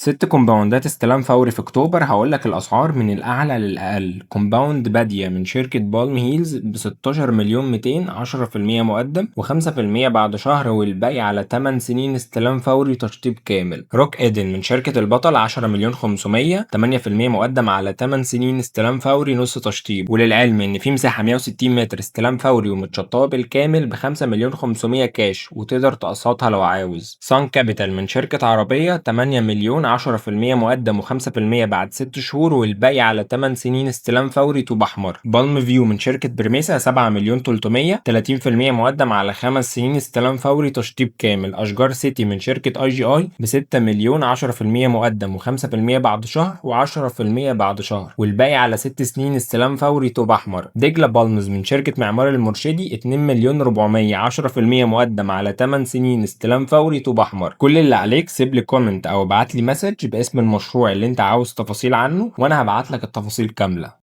6 كومباوندات استلام فوري في أكتوبر، هاقول لك الأسعار من الأعلى للأقل. كومباوند بادية من شركة بالم هيلز ب16.200.000، 10% مقدم و5% بعد شهر، والباقي على 8 سنين استلام فوري تشطيب كامل. روك إيدن من شركة البطل 10.500.000، 8% مقدم على 8 سنين استلام فوري نص تشطيب. وللعلم إن في مساحة 160 متر استلام فوري ومتشطبة بالكامل ب5.500.000 كاش، وتقدر تقسطها لو عاوز. سان كابيتال من شركة عربية 8 مليون، 10% مقدم و5% بعد 6 شهور، والباقي على 8 سنين استلام فوري طوب أحمر. بالم فيو من شركة بريميسا 7.300.000، 30% مقدم على 5 سنين استلام فوري تشطيب كامل. أشجار سيتي من شركة أي جي أي ب6 مليون، 10% مقدم و5% بعد شهر، و10% بعد شهر، والباقي على 6 سنين استلام فوري طوب أحمر. دجلة بالمز من شركة معمار المرشدي 2 مليون 400، 10% مقدم على 8 سنين استلام فوري طوب أحمر. كل اللي عليك سيب لي كومنت أو ابعت لي مسج باسم المشروع اللي أنت عاوز تفاصيل عنه، وأنا هبعت لك التفاصيل كاملة.